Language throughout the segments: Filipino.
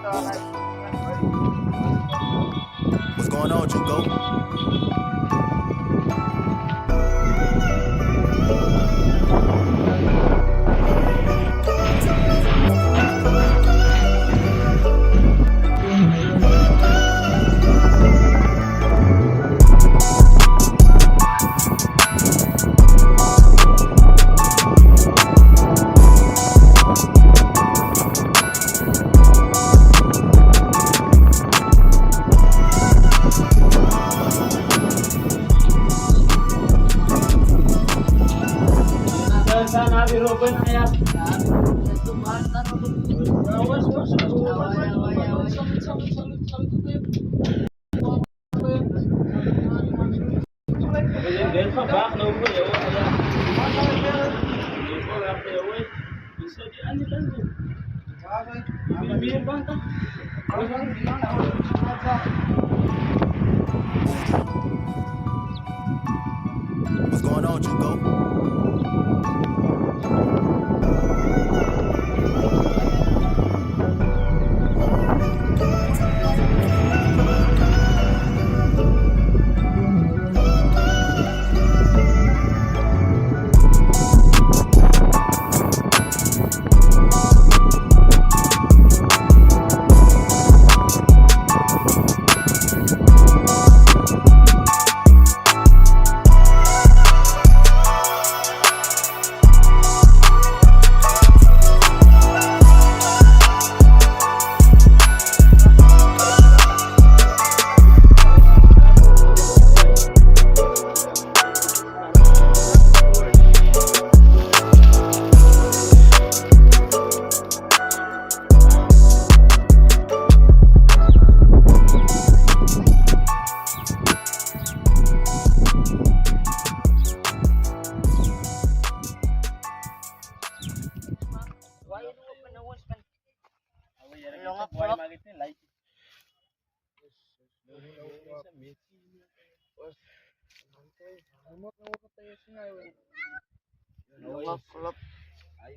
What's going on, Juco? Sana Robin kaya What's going on, Juco?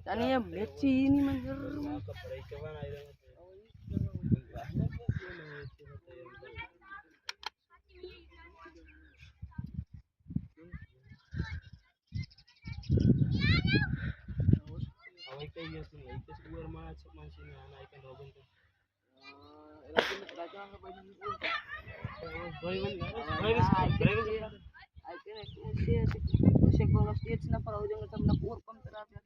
Ano yan, Betsy ini man. Na para ujung macam nak urpam terakhir.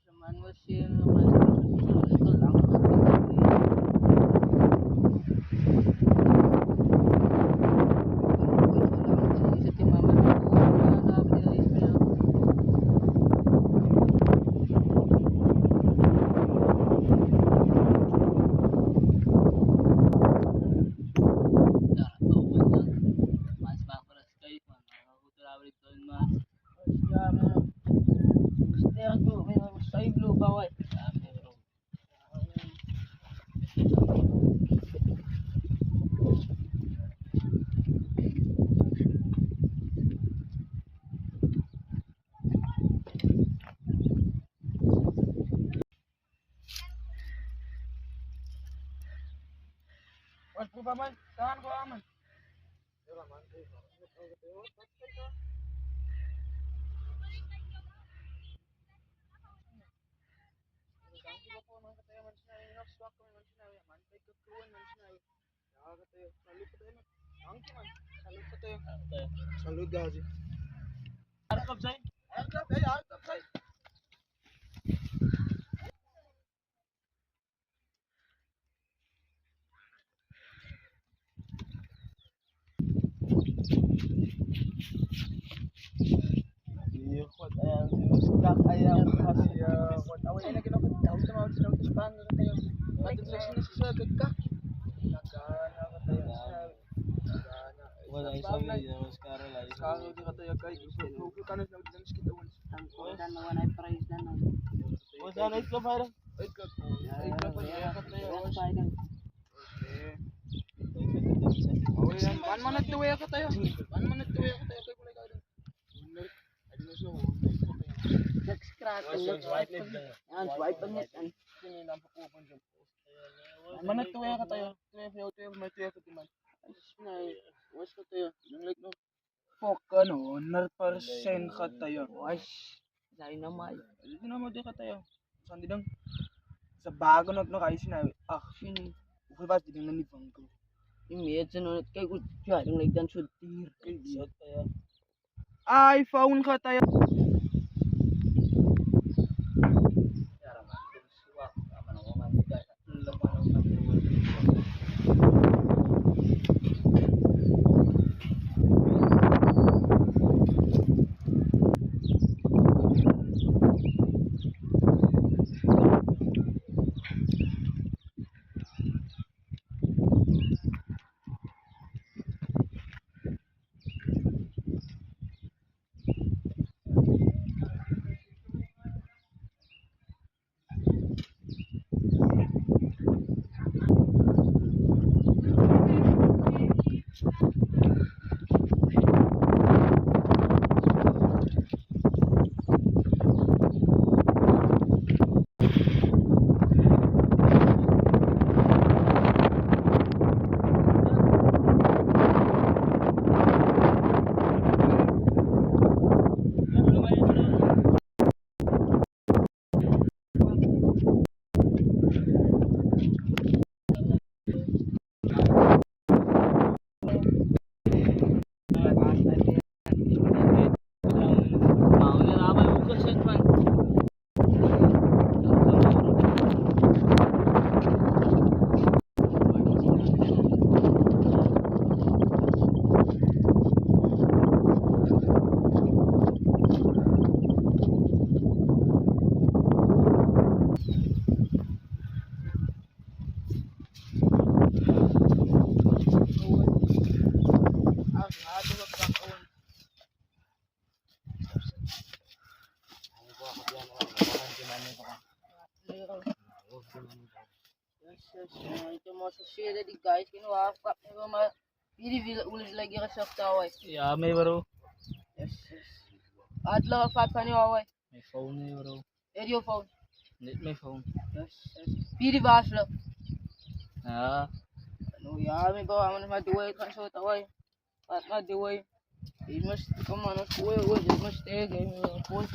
Samaan mesin paman, tahan ko aman. Salud gaji. crack. Yan, swipe pa net. Yan. Mana tuya ka tayo. Tuya, may tuya ka timan. Ayos na eh. Was ko tayo. Yung like no. Fok, narparsen ka tayo. Was. Dahil na may. Hindi na mo di ka tayo. Saan didang? Sa bago na kayo sinabi. Action. Ukul ba didang nanibang ko. Yung medyo nunod kay ko. Siya, yung like dan should tear. iPhone ka tayo. Mauna na ako yung kusot man. Ito mga susyeda di guys. Kinuha ka. Pero pili ulit lagi ka sa taway. Yeah, may bro. Yes. Adlaw fat pa ni Huawei. May phone na bro. Radio phone. Hindi may phone. Yes. Pili baslo. Ah, Ano yami ba aman maduway kan sa taway. Pat maduway. Imas kumano kuwe imas tege phone.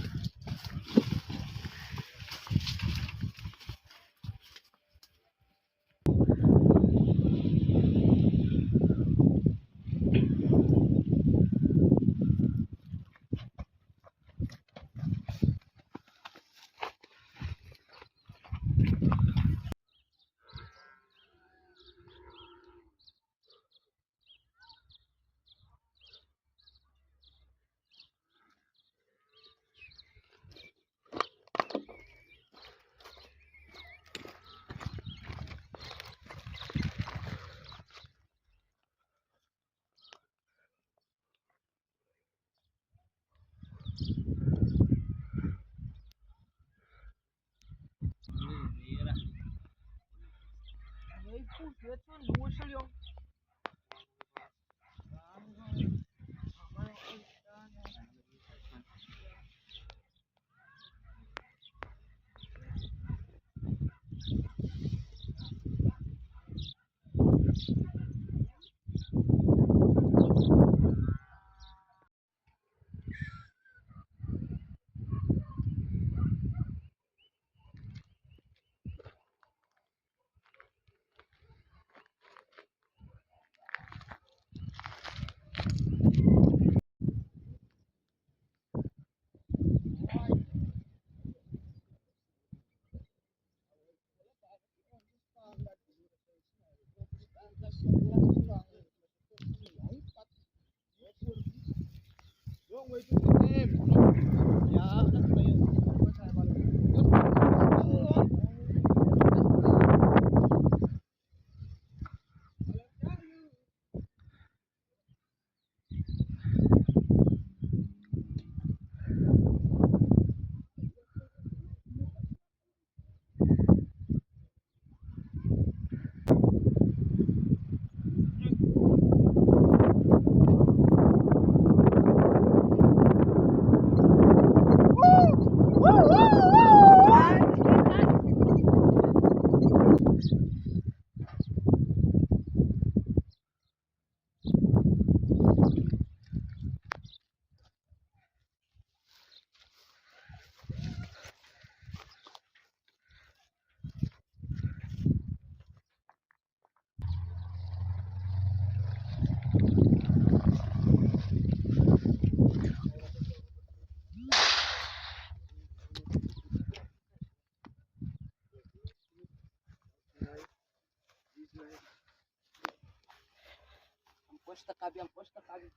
Posta kabiang, posta kabiang.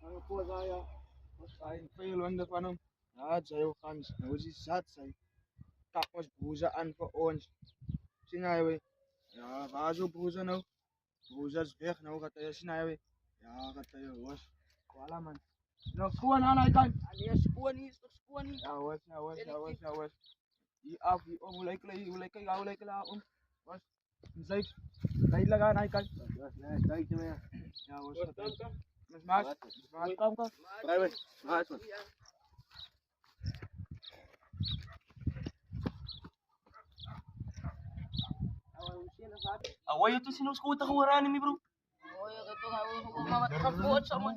Ano po saya? Saya veel wonder van hem. Ja, het zei ook anders. Nou is hij zat, zei. Kak ons broer aan voor ons. Zie nou weer. Ja, waar is uw broer nou? Broer is weg, nou gaat hij, zie nou weer. Ja, gaat hij was. Voilà man. Nou, gewoon aan hij kan. Alias kuan ni, stok kuan ni. Ja, was, ja, was, ja, was, ja, was. Hier af, hier om, hoe lijkt la om. Was. Zeker. Lijkt la aan hij kan. Was, nee, kijk je meer. Ja, was. Mas mas. Mas kam ka. Private. Mas, man. Away itu sinuskuta ko warani mi bro. Oh, ya gitu nggak mau mamat kapot sama.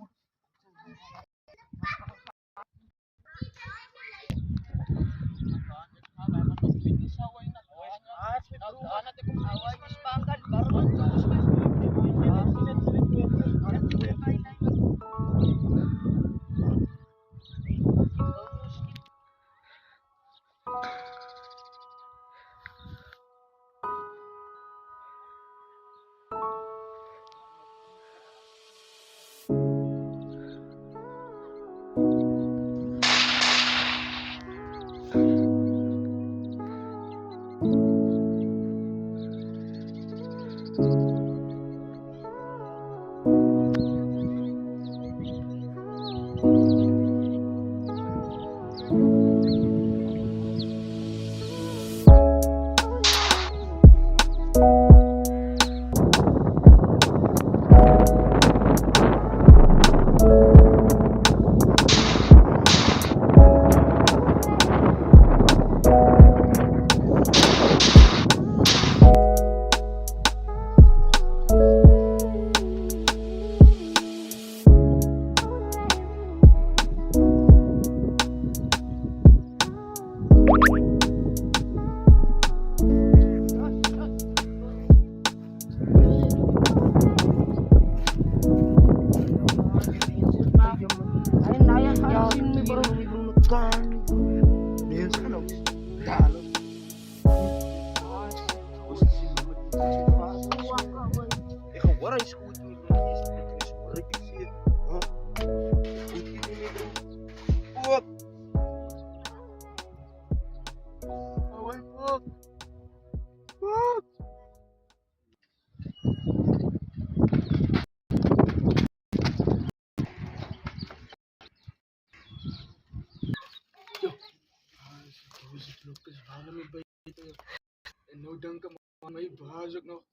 En nou denk ik aan mijn baas ook nog.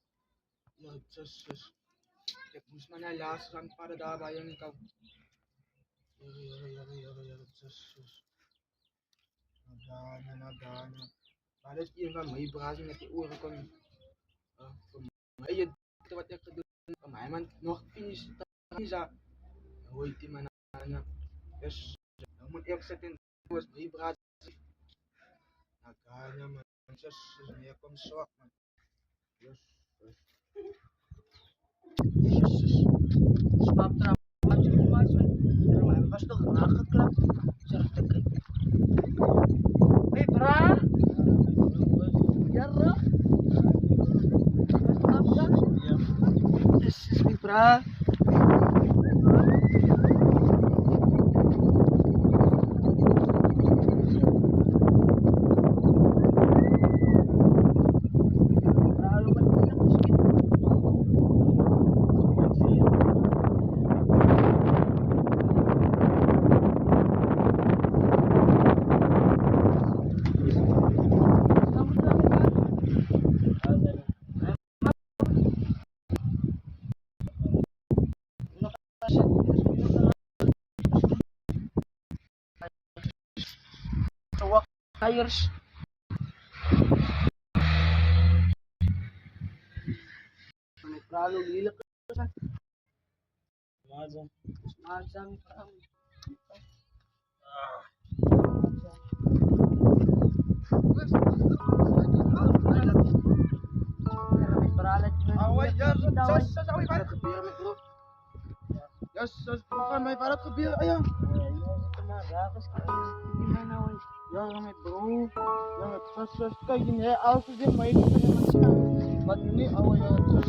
Ja, zus. Ik moest maar naar laatst gaan para daar bij een kant. Ja, zus. Nagana. Maar dat is een van mijn baas met die oren kon. Voor mij je wat ik gedaan. Voor mij man nog finish. Isa. Hoy die man na. Dus dan moet ik zetten was mijn baas. Nagana man. Sus, niya kom swak man. Yes. Sebab terapkan cuma mas, rumah pas tuh ngakak lah, serta kayak. Bra, ya bro, apa? This is me bra. Tires. Terlalu gila kan? Mazam kamu. Away, sus, away, para gebeuren met bro. Ja, sus, bukan may para gebeuren, ayang. Ja, met bro. Ja, met sus, kijk, als je dit maar even met wat nu, away, sus,